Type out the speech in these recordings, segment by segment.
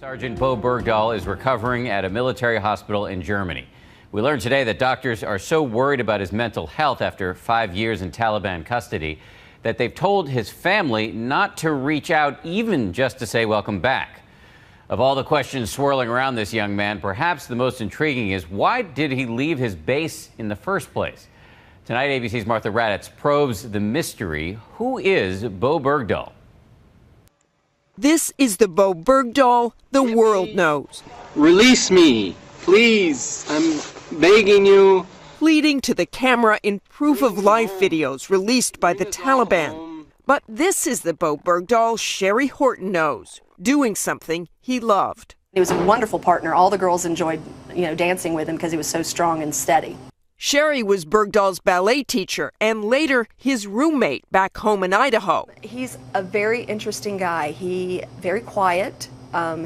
Sergeant Bowe Bergdah is recovering at a military hospital in Germany. We learned today that doctors are so worried about his mental health after 5 years in Taliban custody that they've told his family not to reach out even just to say welcome back. Of all the questions swirling around this young man, perhaps the most intriguing is why did he leave his base in the first place? Tonight, ABC's Martha Raddatz probes the mystery. Who is Bowe Bergdah? This is the Bowe Bergdah the world knows. Release me, please. I'm begging you. Pleading to the camera in proof-of-life videos released by the Taliban. But this is the Bowe Bergdah Sherry Horton knows, doing something he loved. He was a wonderful partner. All the girls enjoyed, dancing with him because he was so strong and steady. Sherry was Bergdah's ballet teacher and later his roommate back home in Idaho. He's a very interesting guy. Very quiet.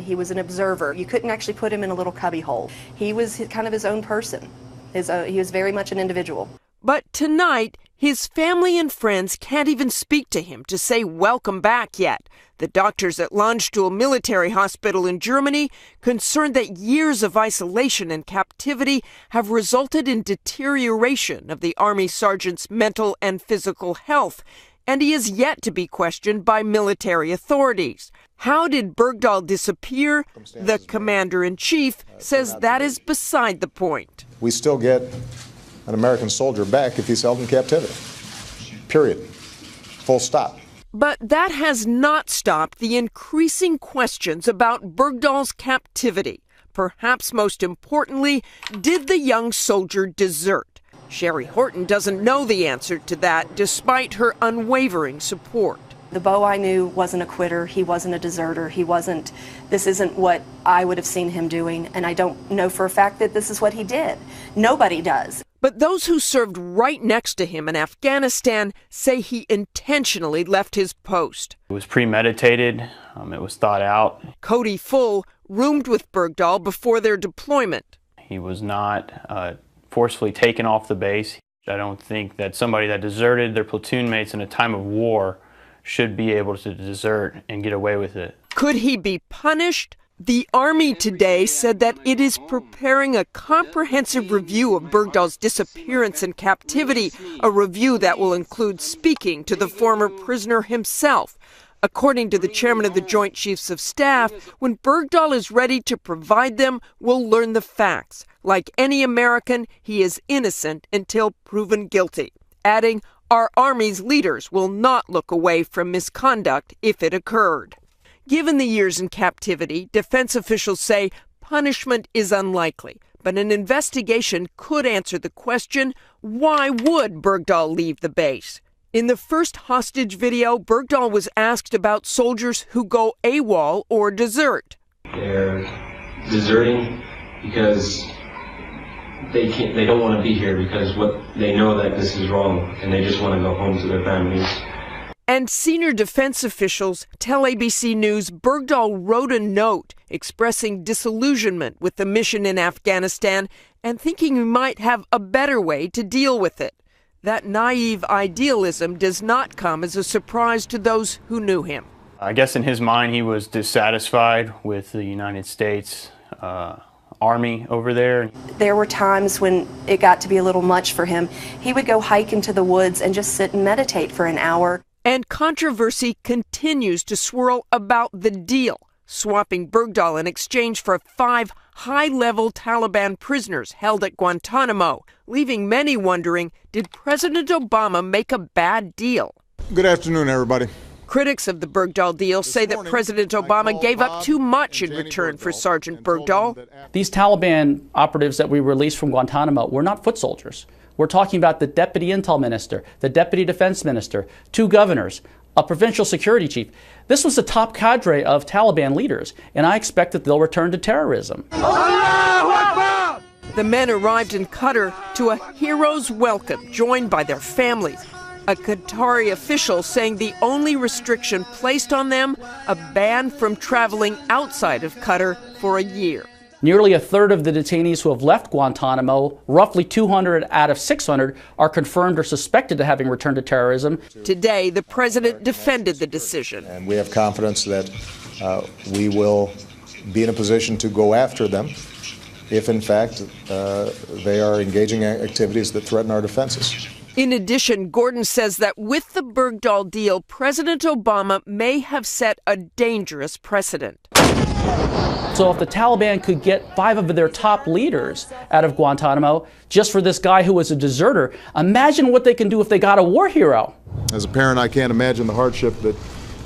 He was an observer. You couldn't actually put him in a little cubby hole. He was kind of his own person. He was very much an individual. But tonight, his family and friends can't even speak to him to say welcome back yet. The doctors at Landstuhl Military Hospital in Germany concerned that years of isolation and captivity have resulted in deterioration of the Army sergeant's mental and physical health, and he is yet to be questioned by military authorities. How did Bergdah disappear? The commander-in-chief says that is beside the point. We still get an American soldier back if he's held in captivity. Period. Full stop. But that has not stopped the increasing questions about Bergdah's captivity. Perhaps most importantly, did the young soldier desert? Sherry Horton doesn't know the answer to that, despite her unwavering support. The Bowe I knew wasn't a quitter. He wasn't a deserter. This isn't what I would have seen him doing, and I don't know for a fact that this is what he did. Nobody does. But those who served right next to him in Afghanistan say he intentionally left his post. It was premeditated. It was thought out. Cody Full roomed with Bergdah before their deployment. He was not forcefully taken off the base. I don't think that somebody that deserted their platoon mates in a time of war should be able to desert and get away with it. Could he be punished? The Army today said that it is preparing a comprehensive review of Bergdah's disappearance and captivity, a review that will include speaking to the former prisoner himself. According to the chairman of the Joint Chiefs of Staff, when Bergdah is ready to provide them, we'll learn the facts. Like any American, he is innocent until proven guilty, adding, our Army's leaders will not look away from misconduct if it occurred. Given the years in captivity, defense officials say punishment is unlikely, but an investigation could answer the question, why would Bergdah leave the base? In the first hostage video, Bergdah was asked about soldiers who go AWOL or desert. They're deserting because they don't want to be here because they know that this is wrong and they just want to go home to their families. And senior defense officials tell ABC News Bergdah wrote a note expressing disillusionment with the mission in Afghanistan and thinking he might have a better way to deal with it. That naive idealism does not come as a surprise to those who knew him. I guess in his mind he was dissatisfied with the United States Army over there. There were times when it got to be a little much for him. He would go hike into the woods and just sit and meditate for an hour. And controversy continues to swirl about the deal, swapping Bergdah in exchange for 5 high-level Taliban prisoners held at Guantanamo, leaving many wondering, did President Obama make a bad deal? Good afternoon, everybody. Critics of the Bergdah deal say that President Obama gave up too much in return for Sergeant Bergdah. These Taliban operatives that we released from Guantanamo were not foot soldiers. We're talking about the deputy intel minister, the deputy defense minister, 2 governors, a provincial security chief. This was the top cadre of Taliban leaders, and I expect that they'll return to terrorism. The men arrived in Qatar to a hero's welcome, joined by their families. A Qatari official saying the only restriction placed on them, a ban from traveling outside of Qatar for a year. Nearly a third of the detainees who have left Guantanamo, roughly 200 out of 600, are confirmed or suspected of having returned to terrorism. Today, the president defended the decision. And we have confidence that we will be in a position to go after them if, in fact, they are engaging in activities that threaten our defenses. In addition, Gordon says that with the Bergdah deal, President Obama may have set a dangerous precedent. So if the Taliban could get 5 of their top leaders out of Guantanamo just for this guy who was a deserter, imagine what they can do if they got a war hero. As a parent, I can't imagine the hardship that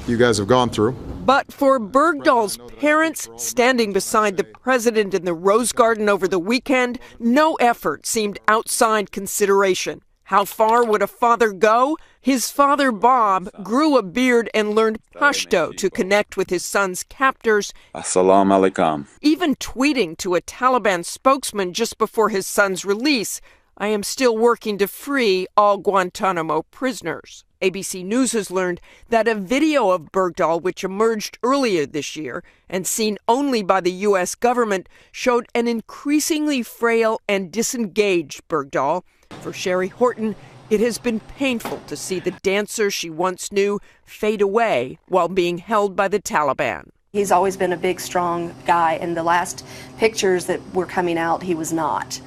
you guys have gone through. But for Bergdah's parents standing beside the president in the Rose Garden over the weekend, no effort seemed outside consideration. How far would a father go? His father, Bob, grew a beard and learned Pashto to connect with his son's captors. Assalamu alaikum. Even tweeting to a Taliban spokesman just before his son's release, "I am still working to free all Guantanamo prisoners." ABC News has learned that a video of Bergdah, which emerged earlier this year and seen only by the U.S. government, showed an increasingly frail and disengaged Bergdah. For Sherry Horton, it has been painful to see the dancer she once knew fade away while being held by the Taliban. He's always been a big, strong guy, and the last pictures that were coming out, he was not.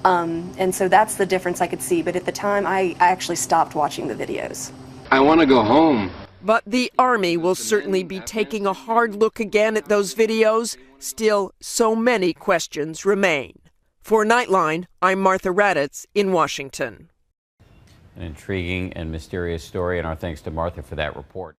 And so that's the difference I could see. But at the time, I actually stopped watching the videos. I want to go home. But the Army will certainly be taking a hard look again at those videos. Still, so many questions remain. For Nightline, I'm Martha Raddatz in Washington. An intriguing and mysterious story, and our thanks to Martha for that report.